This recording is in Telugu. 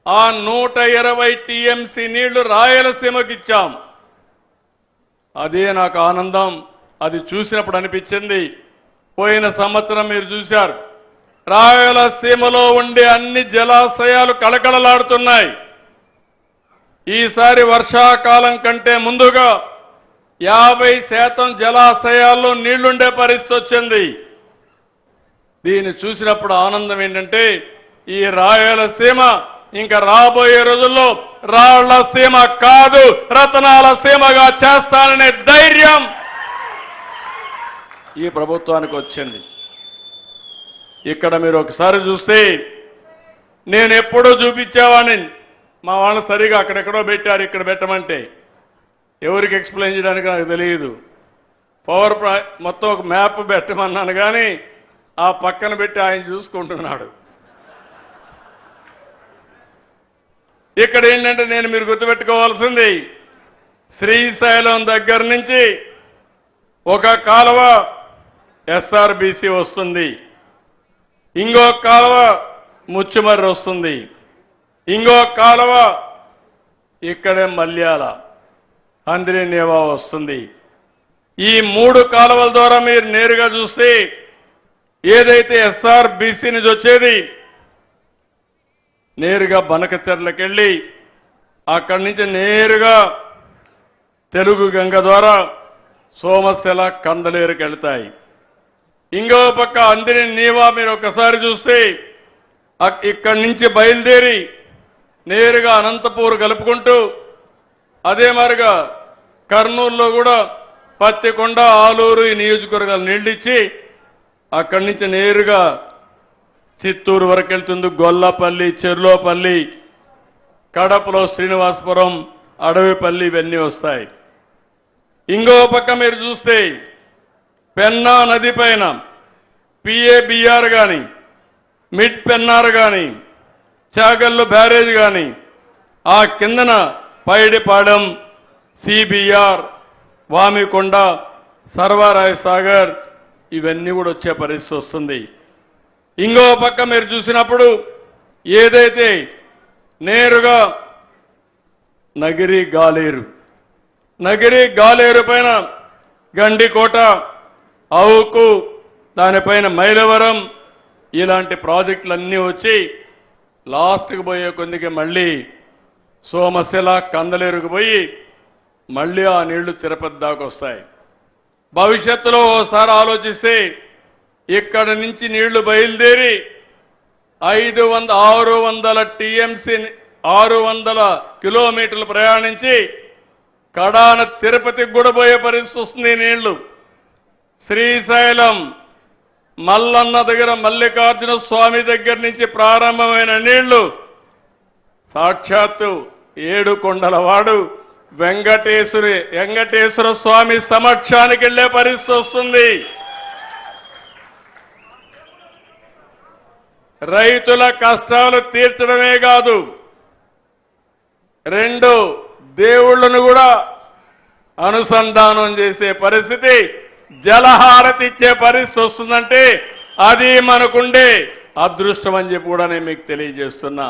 ఆ 120 టీఎంసీ నీళ్లు రాయలసీమకి ఇచ్చాం. అదే నాకు ఆనందం. అది చూసినప్పుడు అనిపించింది, పోయిన సంవత్సరం మీరు చూశారు, రాయలసీమలో ఉండే అన్ని జలాశయాలు కళకళలాడుతున్నాయి. ఈసారి వర్షాకాలం కంటే ముందుగా 50% జలాశయాల్లో నీళ్లుండే పరిస్థితి వచ్చింది. దీన్ని చూసినప్పుడు ఆనందం ఏంటంటే, ఈ రాయలసీమ ఇంకా రాబోయే రోజుల్లో రాళ్లసీమ కాదు, రతనాల సీమగా చేస్తాననే ధైర్యం ఈ ప్రభుత్వానికి వచ్చింది. ఇక్కడ మీరు ఒకసారి చూస్తే, నేను ఎప్పుడూ చూపించేవాడిని, మా వాళ్ళు సరిగా అక్కడెక్కడో పెట్టారు, ఇక్కడ పెట్టమంటే ఎవరికి ఎక్స్ప్లెయిన్ చేయడానికి నాకు తెలియదు. పవర్ మొత్తం ఒక మ్యాప్ పెట్టమన్నాను, కానీ ఆ పక్కన పెట్టి ఆయన చూసుకుంటున్నాడు. ఇక్కడ ఏంటంటే, నేను మీరు గుర్తుపెట్టుకోవాల్సింది, శ్రీశైలం దగ్గర నుంచి ఒక కాలువ ఎస్ఆర్బీసీ వస్తుంది, ఇంకో కాలువ ముచ్చుమర్రి వస్తుంది, ఇంకో కాలువ ఇక్కడే మల్యాల అంద్రినేవా వస్తుంది. ఈ 3 కాలువల ద్వారా మీరు నేరుగా చూస్తే, ఏదైతే ఎస్ఆర్బీసీ నుంచి వచ్చేది నేరుగా బనకచెర్లకు వెళ్ళి అక్కడి నుంచి నేరుగా తెలుగు గంగ ద్వారా సోమశిల కందలేరుకి వెళ్తాయి. ఇంకో పక్క అంద్రినేవా మీరు ఒకసారి చూస్తే ఇక్కడి నుంచి బయలుదేరి నేరుగా అనంతపూర్ కలుపుకుంటూ, అదే మరిగా కర్నూలులో కూడా పత్తికొండ, ఆలూరు ఈ నియోజకవర్గాలు నీళ్ళిచ్చి అక్కడి నుంచి నేరుగా చిత్తూరు వరకు వెళ్తుంది. గొల్లపల్లి, చెర్లోపల్లి, కడపలో శ్రీనివాసపురం, అడవిపల్లి ఇవన్నీ వస్తాయి. ఇంకో పక్క మీరు చూస్తే పెన్నా నది పైన పిఏబిఆర్ కానీ, మిడ్ పెన్నార్ కానీ, చాగల్లు బ్యారేజ్ కానీ, ఆ కిందన పైడిపాడెం, సిబిఆర్, వామికొండ, సర్వరాయ సాగర్ ఇవన్నీ కూడా వచ్చే పరిస్థితి వస్తుంది. ఇంకో పక్క మీరు చూసినప్పుడు ఏదైతే నేరుగా నగిరి గాలేరు పైన గండికోట, అవుకు, దానిపైన మైలవరం ఇలాంటి ప్రాజెక్టులన్నీ వచ్చి లాస్ట్కి పోయే కొద్దికి మళ్ళీ సోమశిల కందలేరుకు పోయి మళ్ళీ ఆ నీళ్లు తిరుపతి దాకా వస్తాయి. భవిష్యత్తులో ఓసారి ఆలోచిస్తే ఇక్కడి నుంచి నీళ్లు బయలుదేరి 600 టీఎంసీ 600 కిలోమీటర్లు ప్రయాణించి కడాన తిరుపతికి కూడా పోయే పరిస్థితి వస్తుంది. నీళ్లు శ్రీశైలం మల్లన్న దగ్గర మల్లికార్జున స్వామి దగ్గర నుంచి ప్రారంభమైన నీళ్లు సాక్షాత్తు 7 కొండలవాడు వెంకటేశ్వర స్వామి సమక్షానికి వెళ్లే పరిస్థితి వస్తుంది. రైతుల కష్టాలు తీర్చడమే కాదు, 2 దేవుళ్లను కూడా అనుసంధానం చేసే పరిస్థితి, జలహారతి ఇచ్చే పరిస్థితి వస్తుందంటే అది మనకుండే అదృష్టం అని చెప్పి కూడా నేను మీకు తెలియజేస్తున్నా.